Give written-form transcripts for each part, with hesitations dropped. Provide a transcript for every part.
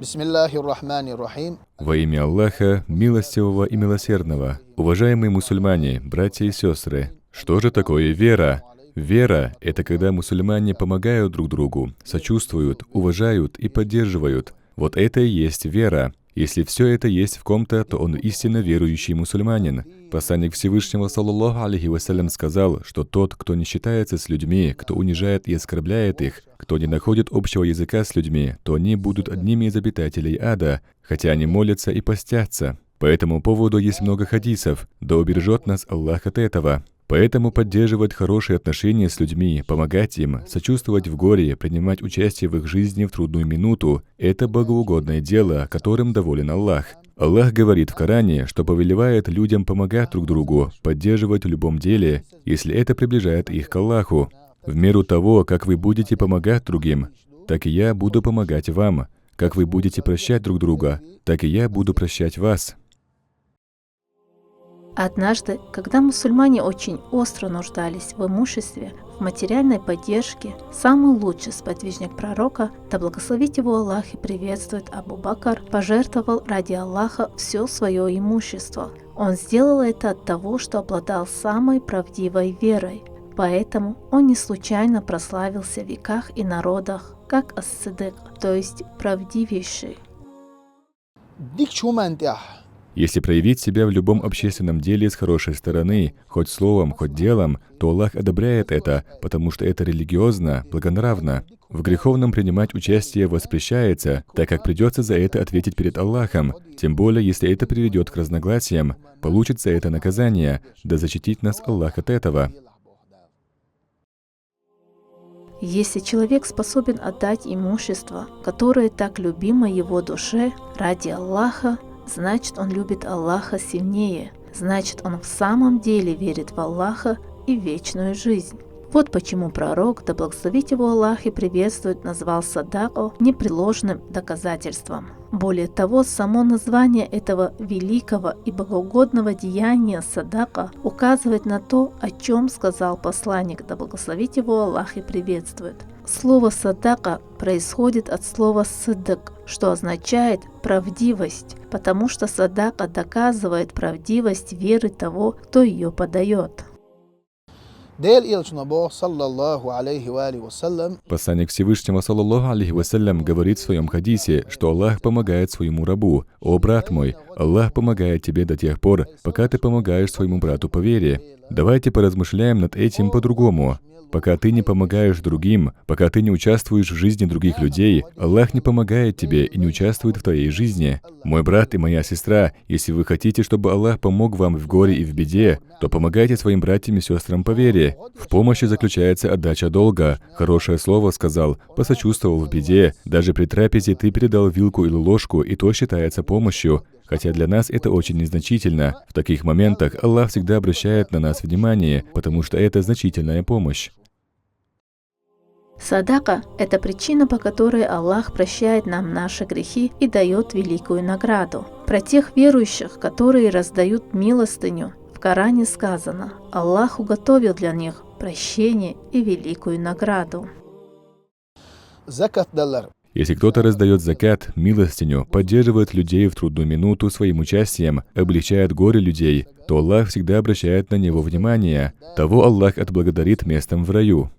Бисмиллахир-рахманир-рахим. Во имя Аллаха, милостивого и милосердного. Уважаемые мусульмане, братья и сестры, что же такое вера? Вера — это когда мусульмане помогают друг другу, сочувствуют, уважают и поддерживают. Вот это и есть вера. Если все это есть в ком-то, то он истинно верующий мусульманин. Посланник Всевышнего, саллаллаху алейхи вассалям, сказал, что тот, кто не считается с людьми, кто унижает и оскорбляет их, кто не находит общего языка с людьми, то они будут одними из обитателей ада, хотя они молятся и постятся. По этому поводу есть много хадисов, да убережет нас Аллах от этого. Поэтому поддерживать хорошие отношения с людьми, помогать им, сочувствовать в горе, принимать участие в их жизни в трудную минуту — это богоугодное дело, которым доволен Аллах. Аллах говорит в Коране, что повелевает людям помогать друг другу, поддерживать в любом деле, если это приближает их к Аллаху. В меру того, как вы будете помогать другим, так и я буду помогать вам. Как вы будете прощать друг друга, так и я буду прощать вас. Однажды, когда мусульмане очень остро нуждались в имуществе, в материальной поддержке, самый лучший сподвижник пророка, да благословит его Аллах и приветствует, Абу Бакр, пожертвовал ради Аллаха все свое имущество. Он сделал это от того, что обладал самой правдивой верой. Поэтому он не случайно прославился в веках и народах, как ас-Сиддик, то есть правдивейший. Если проявить себя в любом общественном деле с хорошей стороны, хоть словом, хоть делом, то Аллах одобряет это, потому что это религиозно, благонравно. В греховном принимать участие воспрещается, так как придется за это ответить перед Аллахом, тем более, если это приведет к разногласиям, получит за это наказание, да защитит нас Аллах от этого. Если человек способен отдать имущество, которое так любимо его душе, ради Аллаха, значит, он любит Аллаха сильнее, значит, он в самом деле верит в Аллаха и в вечную жизнь. Вот почему пророк, да благословит его Аллах и приветствует, назвал садаку непреложным доказательством. Более того, само название этого великого и богоугодного деяния садака указывает на то, о чем сказал посланник, да благословит его Аллах и приветствует. Слово садака происходит от слова сиддик, что означает правдивость, потому что садака доказывает правдивость веры того, кто ее подает. Посланник Всевышнего, саллаллаху алейхи вассалям, говорит в своем хадисе, что Аллах помогает своему рабу. «О, брат мой, Аллах помогает тебе до тех пор, пока ты помогаешь своему брату по вере». Давайте поразмышляем над этим по-другому. Пока ты не помогаешь другим, пока ты не участвуешь в жизни других людей, Аллах не помогает тебе и не участвует в твоей жизни. Мой брат и моя сестра, если вы хотите, чтобы Аллах помог вам в горе и в беде, то помогайте своим братьям и сестрам по вере. В помощи заключается отдача долга. Хорошее слово сказал, посочувствовал в беде. Даже при трапезе ты передал вилку или ложку, и то считается помощью. Хотя для нас это очень незначительно. В таких моментах Аллах всегда обращает на нас внимание, потому что это значительная помощь. Садака – это причина, по которой Аллах прощает нам наши грехи и дает великую награду. Про тех верующих, которые раздают милостыню, в Коране сказано: Аллах уготовил для них прощение и великую награду. Если кто-то раздает закат, милостыню, поддерживает людей в трудную минуту своим участием, облегчает горе людей, то Аллах всегда обращает на него внимание. Того Аллах отблагодарит местом в раю.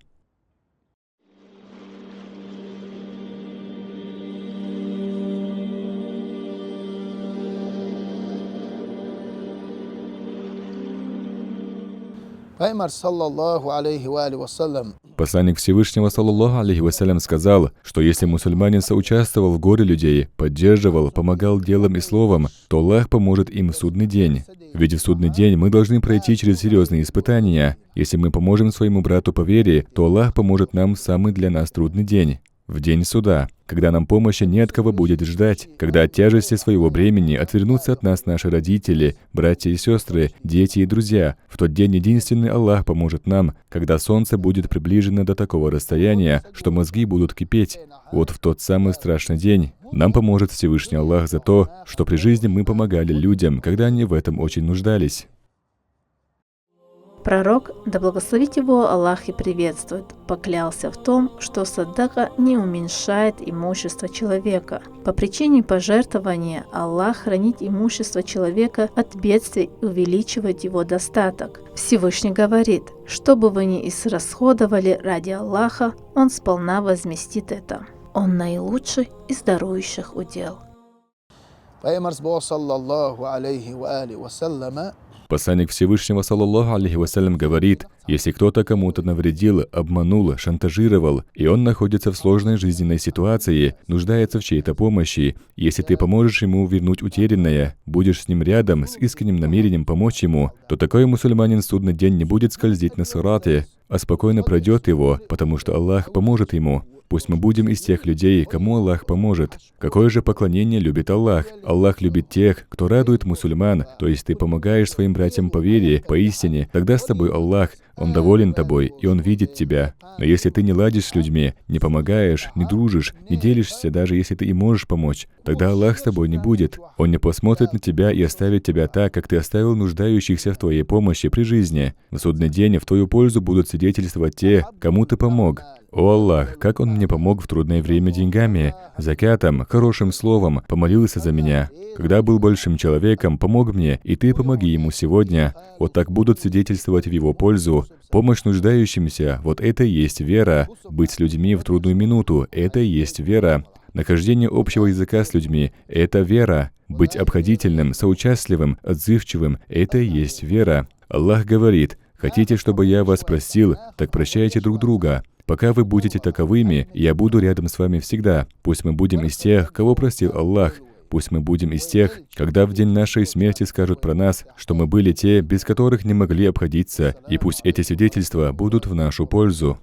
Посланник Всевышнего, саллаллаху алейхи вассалям, сказал, что если мусульманин соучаствовал в горе людей, поддерживал, помогал делом и словом, то Аллах поможет им в судный день. Ведь в судный день мы должны пройти через серьезные испытания. Если мы поможем своему брату по вере, то Аллах поможет нам в самый для нас трудный день. В день суда, когда нам помощи не от кого будет ждать, когда от тяжести своего бремени отвернутся от нас наши родители, братья и сестры, дети и друзья. В тот день единственный Аллах поможет нам, когда солнце будет приближено до такого расстояния, что мозги будут кипеть. Вот в тот самый страшный день нам поможет Всевышний Аллах за то, что при жизни мы помогали людям, когда они в этом очень нуждались. Пророк, да благословит его Аллах и приветствует, поклялся в том, что садака не уменьшает имущество человека. По причине пожертвования Аллах хранит имущество человека от бедствий и увеличивает его достаток. Всевышний говорит, что бы вы ни израсходовали ради Аллаха, Он сполна возместит это. Он наилучший из дарующих удел. Посланник Всевышнего, саллаллаху алейхи вассалям, говорит, если кто-то кому-то навредил, обманул, шантажировал, и он находится в сложной жизненной ситуации, нуждается в чьей-то помощи, если ты поможешь ему вернуть утерянное, будешь с ним рядом, с искренним намерением помочь ему, то такой мусульманин в судный день не будет скользить на сирате, а спокойно пройдет его, потому что Аллах поможет ему. Пусть мы будем из тех людей, кому Аллах поможет. Какое же поклонение любит Аллах? Аллах любит тех, кто радует мусульман, то есть ты помогаешь своим братьям по вере, по истине, тогда с тобой Аллах, Он доволен тобой, и Он видит тебя. Но если ты не ладишь с людьми, не помогаешь, не дружишь, не делишься, даже если ты и можешь помочь, тогда Аллах с тобой не будет. Он не посмотрит на тебя и оставит тебя так, как ты оставил нуждающихся в твоей помощи при жизни. На судный день в твою пользу будут свидетельствовать те, кому ты помог. О Аллах, как Он мне помог в трудное время деньгами, закатом, хорошим словом, помолился за меня. Когда был большим человеком, помог мне, и ты помоги ему сегодня. Вот так будут свидетельствовать в его пользу. Помощь нуждающимся, вот это и есть вера. Быть с людьми в трудную минуту, это и есть вера. Нахождение общего языка с людьми – это вера. Быть обходительным, соучастливым, отзывчивым – это и есть вера. Аллах говорит, хотите, чтобы я вас простил, так прощайте друг друга. Пока вы будете таковыми, я буду рядом с вами всегда. Пусть мы будем из тех, кого простил Аллах. Пусть мы будем из тех, когда в день нашей смерти скажут про нас, что мы были те, без которых не могли обходиться, и пусть эти свидетельства будут в нашу пользу.